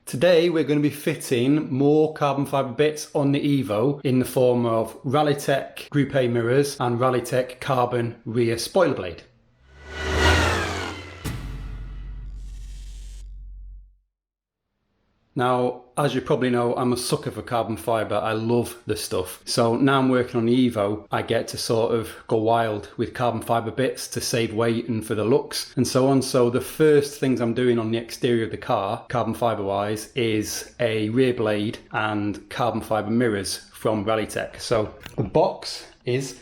Today we're going to be fitting more carbon fibre bits on the Evo in the form of RallyTech Group A mirrors and RallyTech carbon rear spoiler blade. Now, as you probably know, I'm a sucker for carbon fibre. I love this stuff. So now I'm working on the Evo, I get to sort of go wild with carbon fibre bits to save weight and for the looks and so on. So the first things I'm doing on the exterior of the car, carbon fibre wise, is a rear blade and carbon fibre mirrors from RallyTech. So the box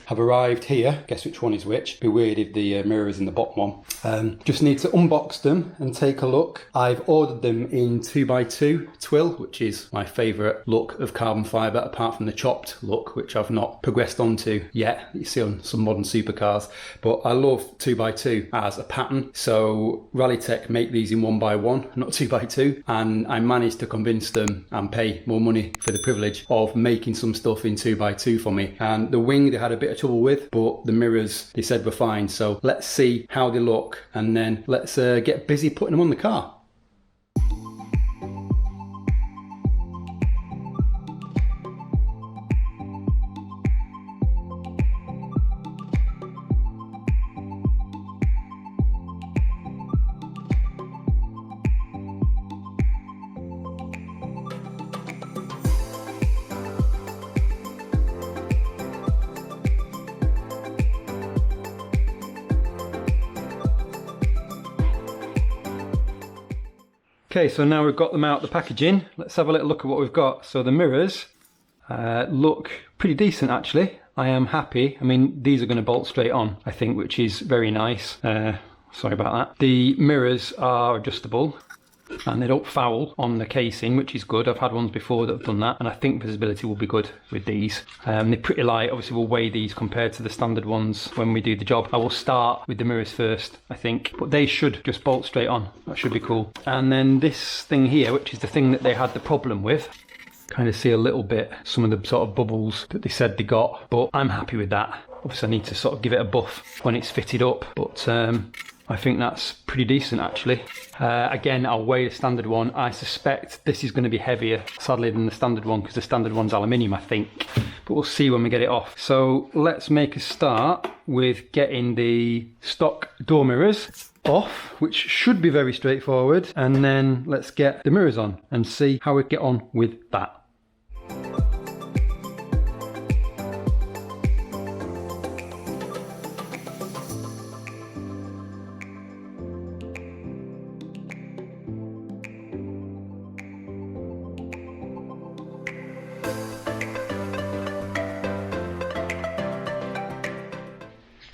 have arrived here. Guess which one is which. Be weird if the mirror is in the bottom one. Just need to unbox them and take a look. I've ordered them in 2x2 twill, which is my favourite look of carbon fibre, apart from the chopped look, which I've not progressed onto yet. You see on some modern supercars, but I love 2x2 as a pattern. So RallyTech make these in 1x1, not 2x2, and I managed to convince them and pay more money for the privilege of making some stuff in 2x2 for me. And the wing they had a bit of trouble with, but the mirrors they said were fine. So let's see how they look and then let's get busy putting them on the car. Okay, so now we've got them out the packaging, let's have a little look at what we've got. So the mirrors look pretty decent actually. I am happy. I mean, these are going to bolt straight on, I think, which is very nice. Sorry about that. The mirrors are adjustable and they don't foul on the casing, which is good. I've had ones before that have done that, and I think visibility will be good with these. They're pretty light. Obviously we'll weigh these compared to the standard ones when we do the job. I will start with the mirrors first, I think, but they should just bolt straight on. That should be cool. And then this thing here, which is the thing that they had the problem with, kind of see a little bit some of the sort of bubbles that they said they got, but I'm happy with that. Obviously I need to sort of give it a buff when it's fitted up, but I think that's pretty decent actually. Again, I'll weigh the standard one. I suspect this is going to be heavier, sadly, than the standard one, because the standard one's aluminium, I think. But we'll see when we get it off. So let's make a start with getting the stock door mirrors off, which should be very straightforward. And then let's get the mirrors on and see how we get on with that.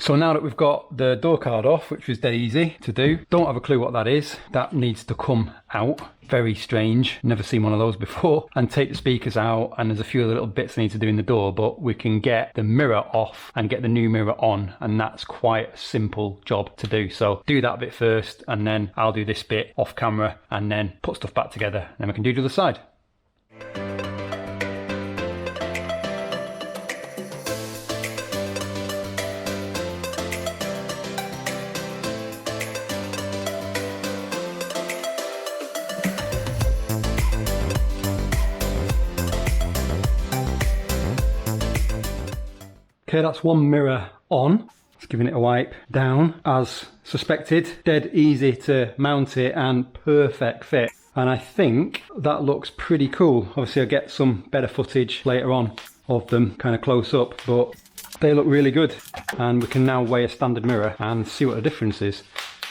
So now that we've got the door card off, which was dead easy to do, don't have a clue what that is. That needs to come out. Very strange, never seen one of those before. And take the speakers out, and there's a few little bits I need to do in the door, but we can get the mirror off and get the new mirror on, and that's quite a simple job to do. So do that bit first, and then I'll do this bit off camera, and then put stuff back together, and then we can do the other side. Okay, that's one mirror on. Just giving it a wipe down. As suspected, dead easy to mount it and perfect fit. And I think that looks pretty cool. Obviously I'll get some better footage later on of them kind of close up, but they look really good. And we can now weigh a standard mirror and see what the difference is.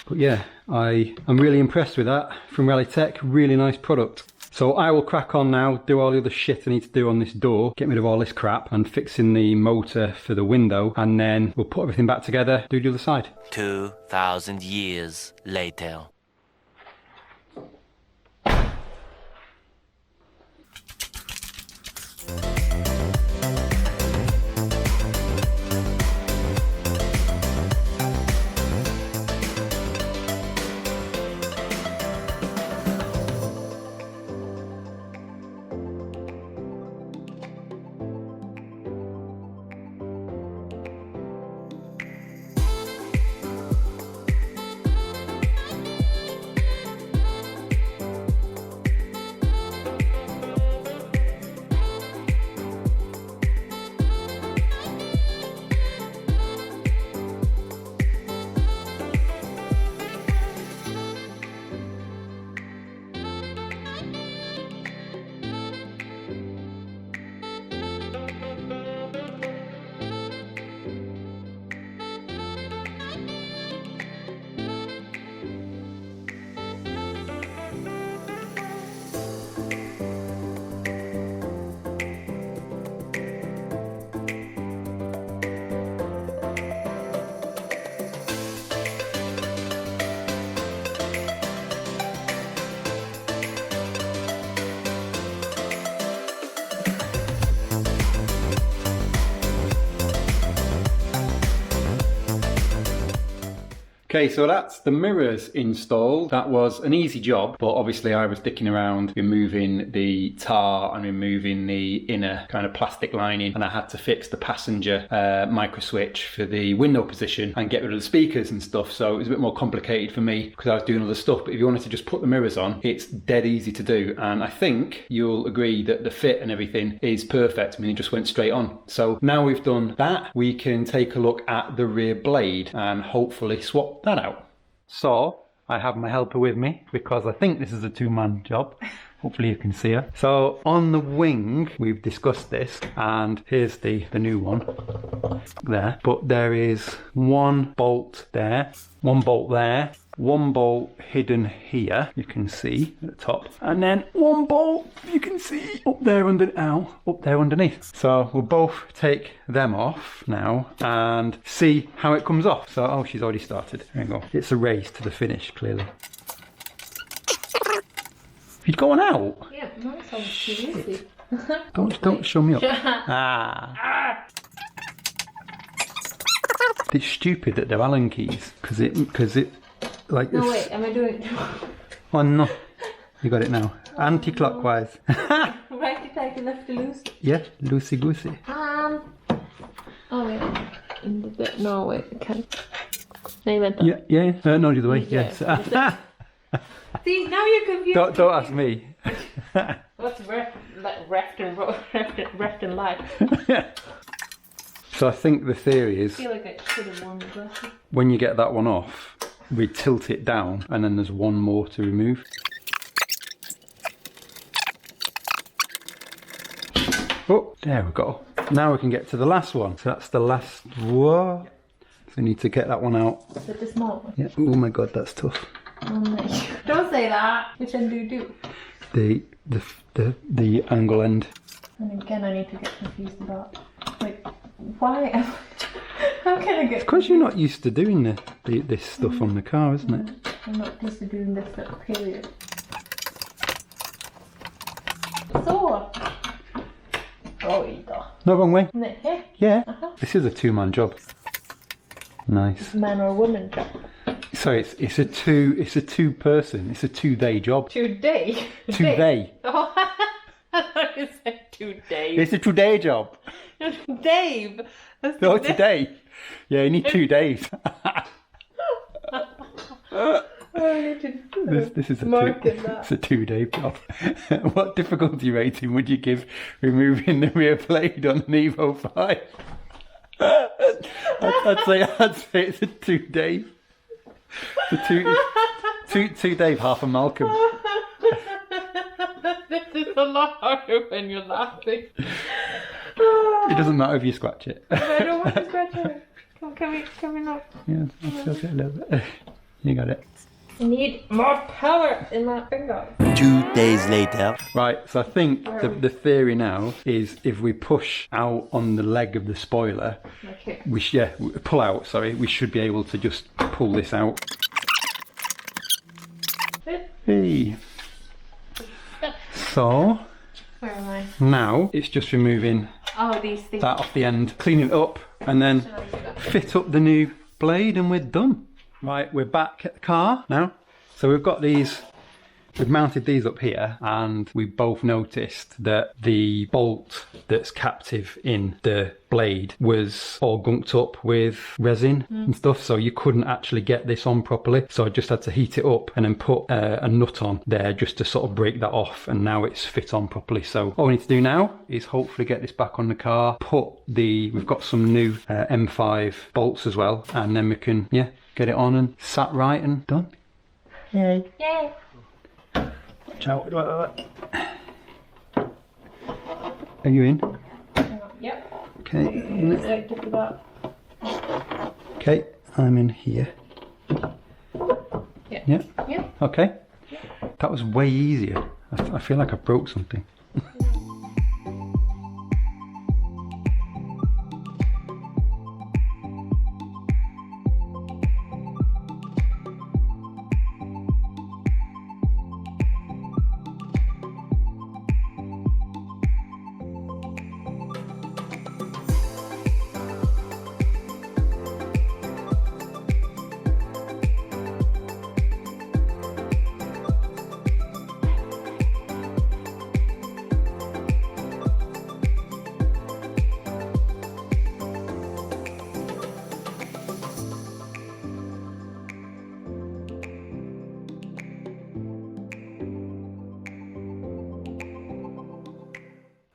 But yeah, I'm really impressed with that from RallyTech. Really nice product. So I will crack on now, do all the other shit I need to do on this door, get rid of all this crap, and fixing the motor for the window, and then we'll put everything back together, do the other side. 2,000 years later. Okay, so that's the mirrors installed. That was an easy job, but obviously I was dicking around removing the tar and removing the inner kind of plastic lining, and I had to fix the passenger micro switch for the window position and get rid of the speakers and stuff. So it was a bit more complicated for me because I was doing other stuff. But if you wanted to just put the mirrors on, it's dead easy to do, and I think you'll agree that the fit and everything is perfect. I mean, it just went straight on. So now we've done that, we can take a look at the rear blade and hopefully swap that out. So I have my helper with me because I think this is a two-man job. Hopefully you can see her. So on the wing, we've discussed this, and here's the new one there. But there is one bolt there, one bolt there, one bolt hidden here, you can see at the top, and then one bolt you can see up there underneath. So we'll both take them off now and see how it comes off. So, oh, she's already started. There you go. It's a race to the finish, clearly. You'd gone out? Yeah, mine sounds too easy. Don't show me up. Ah. It's stupid that they're Allen keys because it like. No wait, am I doing it? Oh no, you got it now. Anti-clockwise. Righty tighty, lefty loose. Yeah, loosey goosey. Oh wait, in the bit. No wait, I can't. No, you went Yeah, yeah. No, the other way. Yeah. Yes. See, now you're confused. Don't ask me. What's reft in life? So I think the theory is I feel like I should have worn the glasses. when you get that one off, we tilt it down and then there's one more to remove. Oh, there we go. Now we can get to the last one. So that's the last one. So we need to get that one out. Is it the small one? Yeah. Oh my god, that's tough. Oh no. Don't say that. Which end do you do? The angle end. And again, I need to get confused about. Like, why am I... How can I get... Because you're not used to doing this stuff on the car, isn't it? I'm not used to doing this period. So... Oh, No, wrong way. yeah. Yeah. Uh-huh. This is a two-man job. Nice. Man or woman job. So it's a two-person. It's a two-day job. Today. Two-day. Oh, I thought you said 2 days. It's a two-day job. Dave. No, it's a day. Yeah, you need 2 days. This is it's a two-day job. What difficulty rating would you give removing the rear blade on an Evo 5? I'd say it's a 2 day. Two Dave, half a Malcolm. This is a lot harder when you're laughing. It doesn't matter if you scratch it. I don't want to scratch it. Come in up. Yeah, I'll tilt it a little bit. You got it. I need more power in my finger. 2 days later. Right, so I think the theory now is if we push out on the leg of the spoiler, Okay. pull out, sorry, we should be able to just pull this out. Hey. So, Where am I? now it's just removing Oh, these things. that off the end, clean it up, and then fit up the new blade and we're done. Right, we're back at the car now. So we've got these, we've mounted these up here, and we both noticed that the bolt that's captive in the blade was all gunked up with resin and stuff, so you couldn't actually get this on properly. So I just had to heat it up and then put a nut on there just to sort of break that off, and now it's fit on properly. So all we need to do now is hopefully get this back on the car, we've got some new M5 bolts as well, and then we can, get it on and sat right and done. Yay. Yay. Watch out. Are you in? Yep. Okay. Just about. Okay, I'm in here. Yeah. Yeah? Yeah. Okay. That was way easier. I feel like I broke something.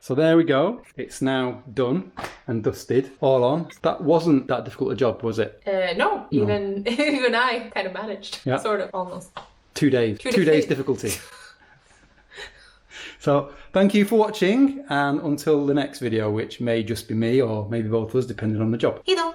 So there we go. It's now done and dusted, all on. That wasn't that difficult a job, was it? No, even even I kind of managed. Yeah. Sort of, almost. 2 days. 2 days difficulty. So thank you for watching, and until the next video, which may just be me or maybe both of us, depending on the job. Hej då!